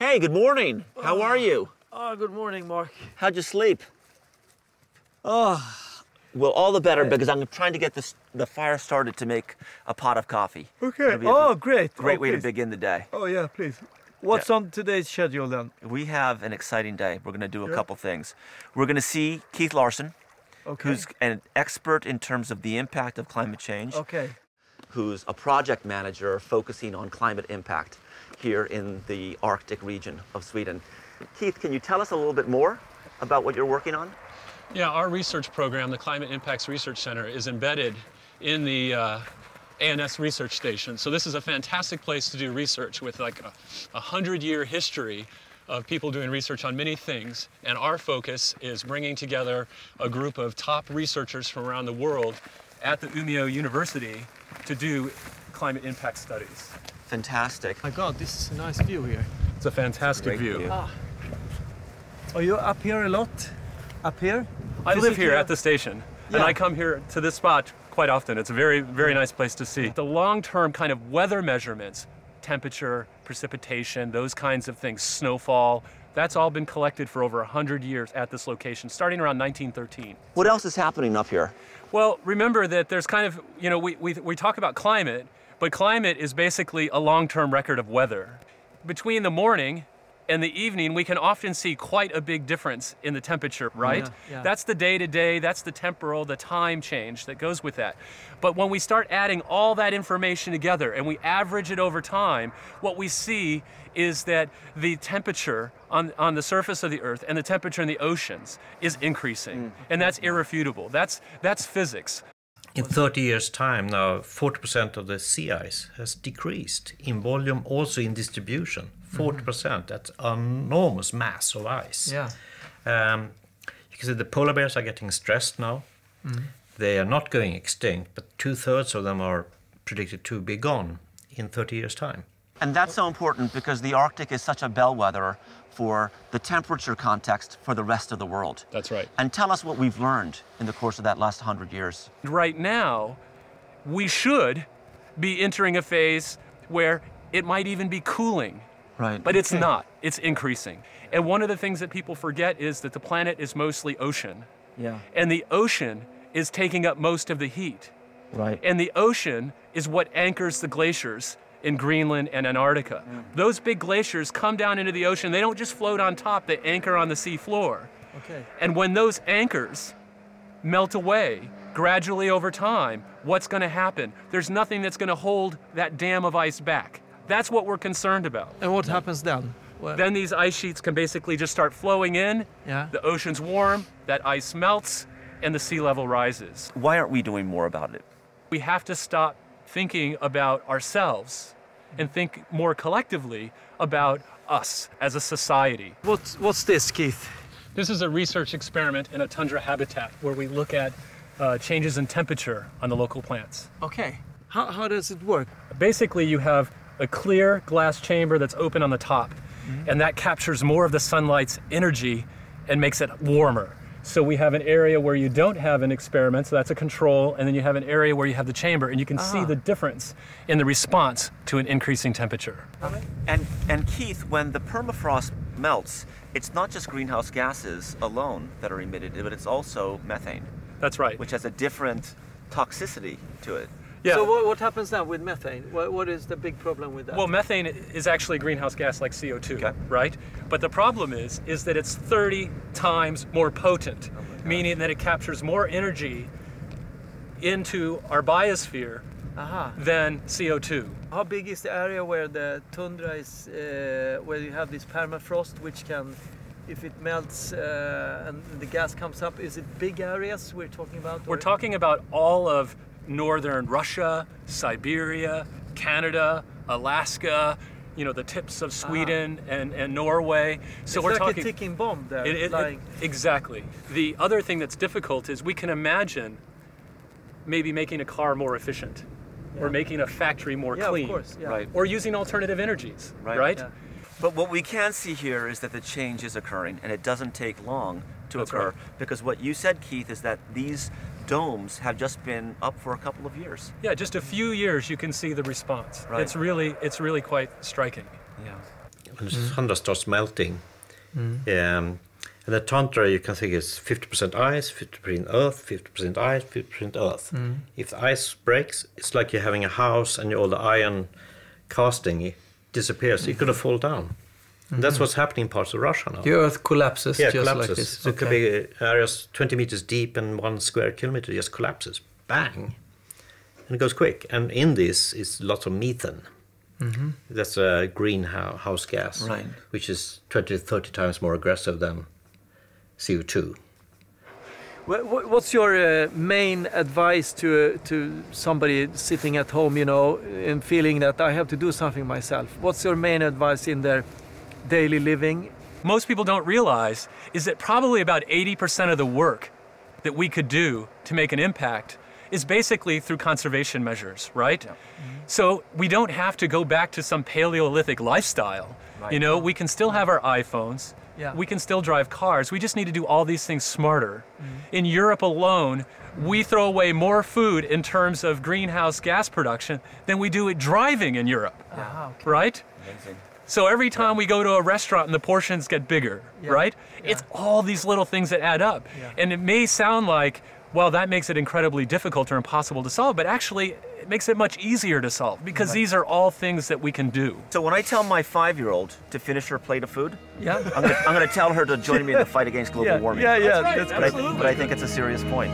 Hey, good morning. How are you? Oh, good morning, Mark. How'd you sleep? Oh, Well, all the better because I'm trying to get the fire started to make a pot of coffee. okay. It'll be Oh, great. Great Oh, way to please. begin the day. Oh, yeah, please. What's on today's schedule then? We have an exciting day. We're going to do a Yeah. couple things. We're going to see Keith Larson, Okay. who's an expert in terms of the impact of climate change, Okay. who's a project manager focusing on climate impact here in the Arctic region of Sweden. Keith, can you tell us a little bit more about what you're working on? Yeah, our research program, the Climate Impacts Research Center, is embedded in the ANS research station. So this is a fantastic place to do research with like a 100-year history of people doing research on many things. And our focus is bringing together a group of top researchers from around the world at the Umeå University to do climate impact studies. Fantastic. My God, this is a nice view here. It's a fantastic Great view. view. Are you up here a lot? Up here? I live here Physically? at the station, and Yeah. I come here to this spot quite often. It's a very, very nice place to see. The long-term kind of weather measurements, temperature, precipitation, those kinds of things, snowfall, that's all been collected for over 100 years at this location, starting around 1913. What else is happening up here? Well, remember that there's kind of, you know, we talk about climate, but climate is basically a long-term record of weather. Between the morning and the evening, we can often see quite a big difference in the temperature, right? Yeah. That's the day-to-day, that's the temporal, the time change that goes with that. But when we start adding all that information together and we average it over time, what we see is that the temperature on the surface of the Earth and the temperature in the oceans is increasing. And that's irrefutable. That's physics. In 30 years' time now, 40% of the sea ice has decreased in volume, also in distribution. 40%, that's an enormous mass of ice. Yeah. You can see the polar bears are getting stressed now. They are not going extinct, but 2/3 of them are predicted to be gone in 30 years' time. And that's so important because the Arctic is such a bellwether for the temperature context for the rest of the world. That's right. And tell us what we've learned in the course of that last 100 years. Right now, we should be entering a phase where it might even be cooling. Right. But it's not. It's increasing. And one of the things that people forget is that the planet is mostly ocean. Yeah. And the ocean is taking up most of the heat. Right. And the ocean is what anchors the glaciers in Greenland and Antarctica. Those big glaciers come down into the ocean. They don't just float on top, they anchor on the sea floor. Okay. And when those anchors melt away gradually over time, what's going to happen? There's nothing that's going to hold that dam of ice back. That's what we're concerned about. And what happens then? Well, Then these ice sheets can basically just start flowing in, yeah. the ocean's warm, that ice melts, and the sea level rises. Why aren't we doing more about it? We have to stop thinking about ourselves and think more collectively about us as a society. What's this, Keith? This is a research experiment in a tundra habitat where we look at changes in temperature on the local plants. Okay. How does it work? Basically, you have a clear glass chamber that's open on the top, and that captures more of the sunlight's energy and makes it warmer. So we have an area where you don't have an experiment, so that's a control, and then you have an area where you have the chamber, and you can see the difference in the response to an increasing temperature. And Keith, when the permafrost melts, it's not just greenhouse gases alone that are emitted, but it's also methane, That's right. which has a different toxicity to it. Yeah. So what happens now with methane? What is the big problem with that? Well, methane is actually a greenhouse gas like CO2, Okay. right? But the problem is that it's 30 times more potent, meaning that it captures more energy into our biosphere than CO2. How big is the area where the tundra is, where you have this permafrost, which can, if it melts and the gas comes up, is it big areas we're talking about? We're talking about all of northern Russia, Siberia, Canada, Alaska, you know, the tips of Sweden and Norway. So it's we're like talking a ticking bomb there. Exactly. The other thing that's difficult is we can imagine maybe making a car more efficient or making a factory more clean. Of course, yeah. Right. Or using alternative energies, right? Yeah. But what we can see here is that the change is occurring, and it doesn't take long to That's occur. right. Because what you said, Keith, is that these domes have just been up for a couple of years. Yeah, just a few years you can see the response. Right. It's really quite striking. Yeah. when the tundra starts melting. And the tundra, you can think is 50% ice, 50% earth, 50% ice, 50% earth. If the ice breaks, it's like you're having a house and all the iron casting disappears. You're going to fall down. And that's what's happening in parts of Russia now. The earth collapses Yeah, just collapses. like this. So it could be areas 20 meters deep and 1 square kilometer just collapses. Bang! And it goes quick. And in this is lots of methane. That's a greenhouse gas, Right. which is 20 to 30 times more aggressive than CO2. What's your main advice to somebody sitting at home, you know, and feeling that I have to do something myself? What's your main advice in their daily living? Most people don't realize is that probably about 80% of the work that we could do to make an impact is basically through conservation measures, right? Yeah. So we don't have to go back to some Paleolithic lifestyle. Right. You know, we can still have our iPhones. Yeah. We can still drive cars. We just need to do all these things smarter. In Europe alone, we throw away more food in terms of greenhouse gas production than we do at driving in Europe, Okay. right? Amazing. So every time we go to a restaurant and the portions get bigger, right? Yeah. It's all these little things that add up. Yeah. And it may sound like, well, that makes it incredibly difficult or impossible to solve, but actually it makes it much easier to solve because these are all things that we can do. So when I tell my 5-year-old to finish her plate of food, Yeah. I'm going to tell her to join me in the fight against global warming. Yeah, That's right. that's But I think it's a serious point.